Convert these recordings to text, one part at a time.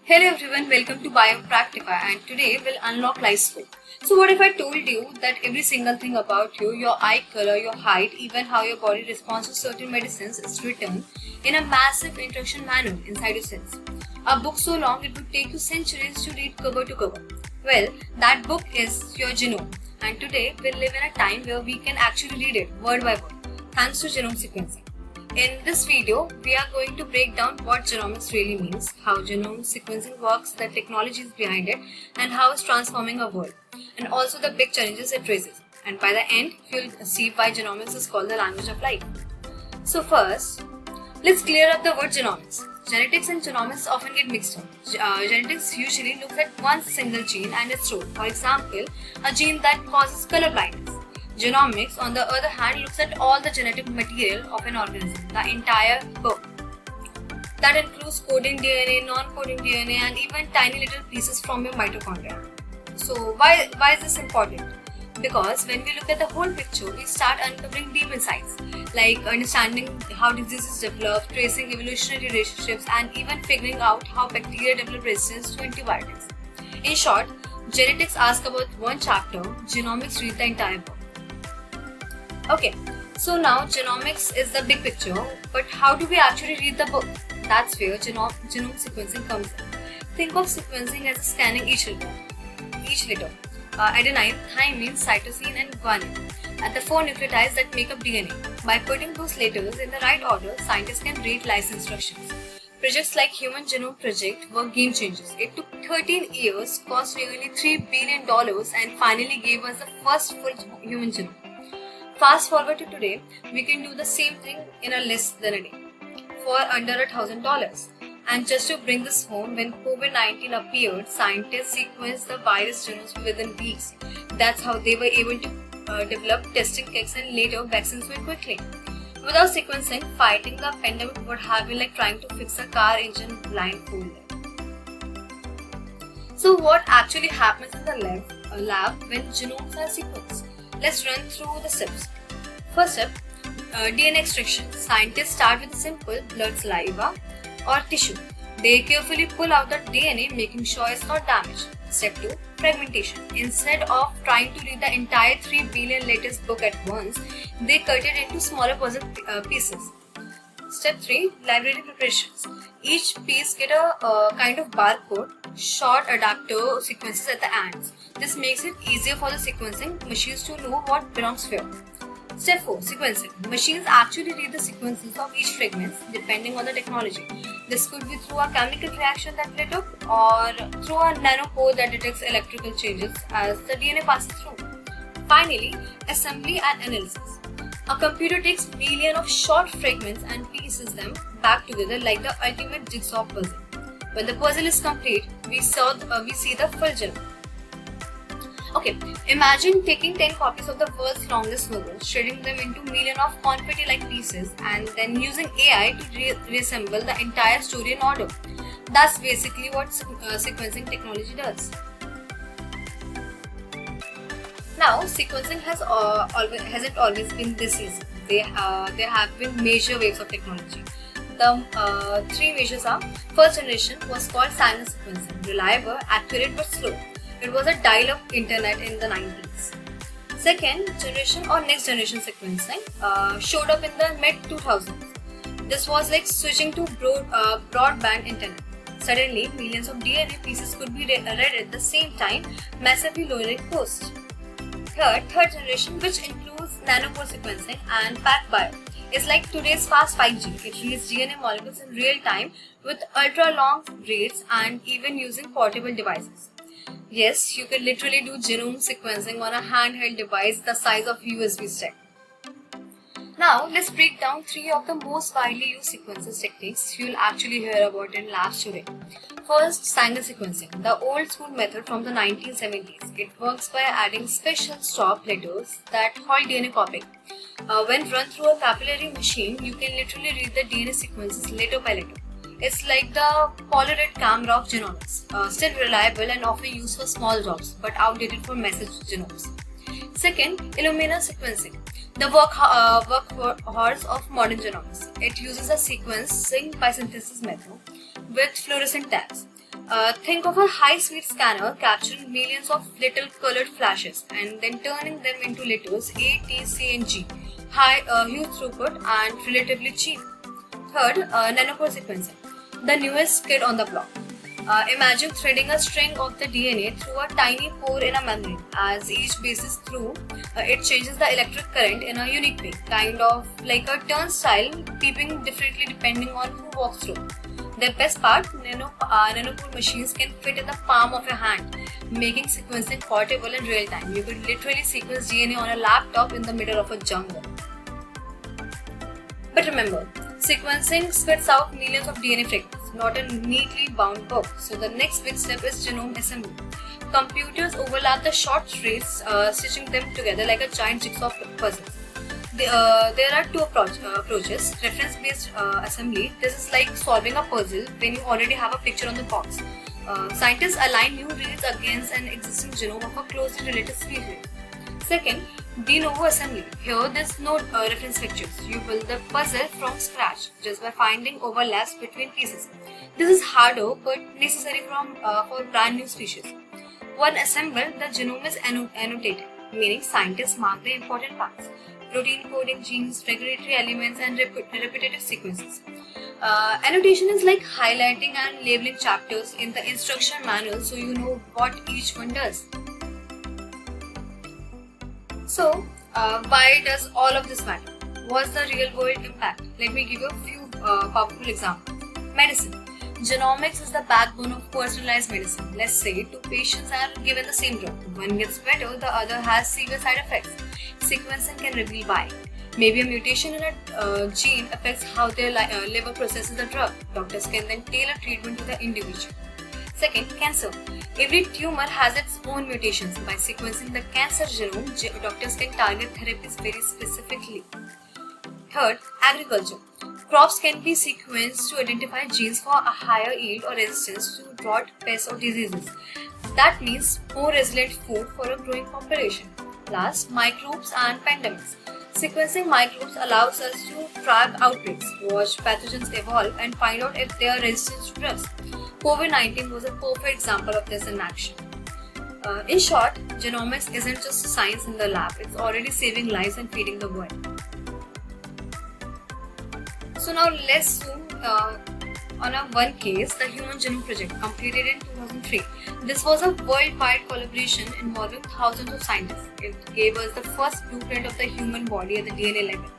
Hello everyone, welcome to Biopractica, and today we'll unlock life scope. So what if I told you that every single thing about you, your eye color, your height, even how your body responds to certain medicines is written in a massive instruction manual inside your cells. A book so long it would take you centuries to read cover to cover. Well, that book is your genome, and today we'll live in a time where we can actually read it word by word thanks to genome sequencing. In this video, we are going to break down what genomics really means, how genome sequencing works, the technologies behind it, and how it's transforming our world, and also the big challenges it raises. And by the end, you'll see why genomics is called the language of life. So first, let's clear up the word genomics. Genetics and genomics often get mixed up. Genetics usually looks at one single gene and its role. For example, a gene that causes color blindness. Genomics, on the other hand, looks at all the genetic material of an organism, the entire book. That includes coding DNA, non-coding DNA, and even tiny little pieces from your mitochondria. So why is this important? Because when we look at the whole picture, we start uncovering deep insights, like understanding how diseases develop, tracing evolutionary relationships, and even figuring out how bacteria develop resistance to antibiotics. In short, genetics asks about one chapter, genomics read the entire book. Okay, so now genomics is the big picture, but how do we actually read the book? That's where genome sequencing comes in. Think of sequencing as scanning each letter. Adenine, thymine, cytosine, and guanine are the four nucleotides that make up DNA. By putting those letters in the right order, scientists can read life's instructions. Projects like Human Genome Project were game changers. It took 13 years, cost nearly $3 billion, and finally gave us the first full human genome. Fast forward to today, we can do the same thing in less than a day for under $1,000. And just to bring this home, when COVID-19 appeared, scientists sequenced the virus genomes within weeks. That's how they were able to develop testing kits and later vaccines very quickly. Without sequencing, fighting the pandemic would have been like trying to fix a car engine blindfolded. So what actually happens in the lab when genomes are sequenced? Let's run through the steps. First step, DNA extraction. Scientists start with simple blood, saliva, or tissue. They carefully pull out the DNA, making sure it's not damaged. Step 2, fragmentation. Instead of trying to read the entire 3 billion letters book at once, they cut it into smaller puzzle pieces. Step 3, library preparations. Each piece get a kind of barcode, short adapter sequences at the ends. This makes it easier for the sequencing machines to know what belongs where. Step 4, sequencing. Machines actually read the sequences of each fragment depending on the technology. This could be through a chemical reaction that lit up or through a nanopore that detects electrical changes as the DNA passes through. Finally, assembly and analysis. A computer takes millions of short fragments and pieces them back together like the ultimate jigsaw puzzle. When the puzzle is complete, we see the full genome. Okay, imagine taking 10 copies of the world's longest novel, shredding them into millions of confetti-like pieces, and then using AI to reassemble the entire story in order. That's basically what sequencing technology does. Now, sequencing hasn't always been this easy. There have been major waves of technology. The three measures are: first generation was called Sanger sequencing, reliable, accurate but slow. It was a dial-up internet in the 90s. Second generation or next generation sequencing showed up in the mid-2000s. This was like switching to broadband internet. Suddenly, millions of DNA pieces could be read at the same time, massively lowering cost. Third generation, which includes nanopore sequencing and PacBio, is like today's fast 5G. It reads DNA molecules in real time with ultra-long reads and even using portable devices. Yes, you can literally do genome sequencing on a handheld device the size of USB stick. Now, let's break down 3 of the most widely used sequencing techniques you'll actually hear about in labs today. First, Sanger sequencing, the old school method from the 1970s. It works by adding special stop letters that halt DNA copying. When run through a capillary machine, you can literally read the DNA sequences letter by letter. It's like the Polaroid camera of genomics, still reliable and often used for small jobs, but outdated for massive genomes. Second, Illumina sequencing, the workhorse of modern genomics. It uses a sequencing by synthesis method with fluorescent tags. Think of a high-speed scanner capturing millions of little colored flashes and then turning them into letters A, T, C, and G. Huge throughput and relatively cheap. Third, nanopore sequencing, the newest kid on the block. Imagine threading a string of the DNA through a tiny pore in a membrane. As each passes through, it changes the electric current in a unique way, kind of like a turnstile beeping differently depending on who walks through. The best part, nanopore machines can fit in the palm of your hand, making sequencing portable in real time. You could literally sequence DNA on a laptop in the middle of a jungle. But remember, sequencing spits out millions of DNA fragments, not a neatly bound book. So the next big step is genome assembly. Computers overlap the short threads, stitching them together like a giant jigsaw puzzle. There are two approaches. Reference-based assembly. This is like solving a puzzle when you already have a picture on the box. Scientists align new reads against an existing genome of a closely related species. Second, de novo assembly. Here there's no reference pictures. You build the puzzle from scratch just by finding overlaps between pieces. This is harder but necessary for brand new species. When assembled, the genome is annotated, meaning scientists mark the important parts. Protein coding, genes, regulatory elements, and repetitive sequences. Annotation is like highlighting and labeling chapters in the instruction manual so you know what each one does. So, why does all of this matter? What's the real world impact? Let me give you a few powerful examples. Medicine. Genomics is the backbone of personalized medicine. Let's say two patients are given the same drug. One gets better, the other has severe side effects. Sequencing can reveal why. Maybe a mutation in a gene affects how their liver processes the drug. Doctors can then tailor treatment to the individual. Second, cancer. Every tumor has its own mutations. By sequencing the cancer genome, doctors can target therapies very specifically. Third, agriculture. Crops can be sequenced to identify genes for a higher yield or resistance to drought, pests, or diseases. That means more resilient food for a growing population. Last, microbes and pandemics. Sequencing microbes allows us to track outbreaks, watch pathogens evolve, and find out if they are resistant to drugs. COVID-19 was a perfect example of this in action. In short, genomics isn't just science in the lab, it's already saving lives and feeding the world. So now let's zoom on one case, the Human Genome Project, completed in 2003. This was a worldwide collaboration involving thousands of scientists. It gave us the first blueprint of the human body at the DNA level.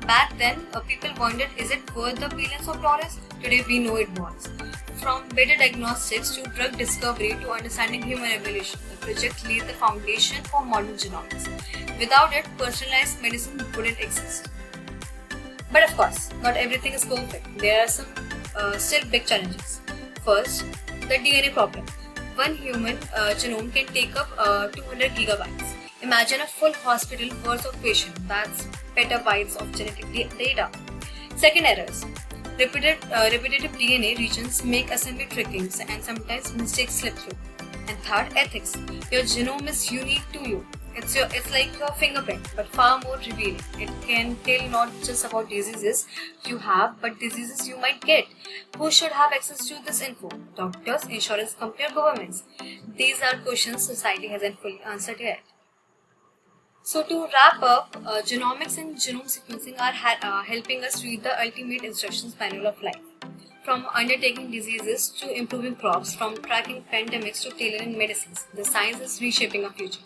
Back then, people wondered, is it worth the billions of dollars? Today we know it was. From better diagnostics to drug discovery to understanding human evolution, the project laid the foundation for modern genomics. Without it, personalized medicine wouldn't exist. But of course, not everything is perfect. There are some still big challenges. First, the DNA problem. One human genome can take up 200 gigabytes. Imagine a full hospital worth of patients. That's petabytes of genetic data. Second, errors. Repetitive DNA regions make assembly tricky and sometimes mistakes slip through. And third, ethics. Your genome is unique to you. It's like your fingerprint, but far more revealing. It can tell not just about diseases you have, but diseases you might get. Who should have access to this info? Doctors, insurance companies, or governments? These are questions society hasn't fully answered yet. So to wrap up, genomics and genome sequencing are helping us read the ultimate instructions manual of life. From undertaking diseases to improving crops, from tracking pandemics to tailoring medicines, the science is reshaping our future.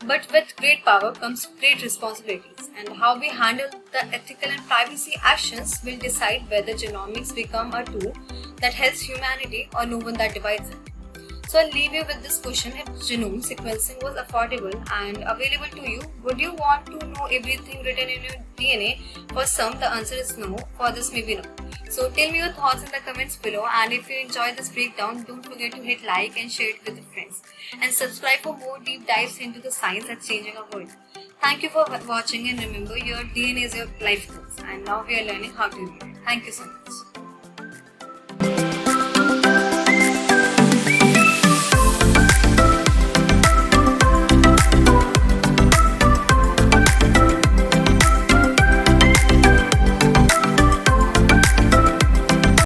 But with great power comes great responsibilities, and how we handle the ethical and privacy actions will decide whether genomics become a tool that helps humanity or no one that divides it. So I'll leave you with this question: if genome sequencing was affordable and available to you, would you want to know everything written in your DNA? For some, the answer is no. For this, maybe no. So tell me your thoughts in the comments below, and if you enjoyed this breakdown, don't forget to hit like and share it with your friends. And subscribe for more deep dives into the science that's changing our world. Thank you for watching, and remember, your DNA is your life course, and now we are learning how to read it. Thank you so much.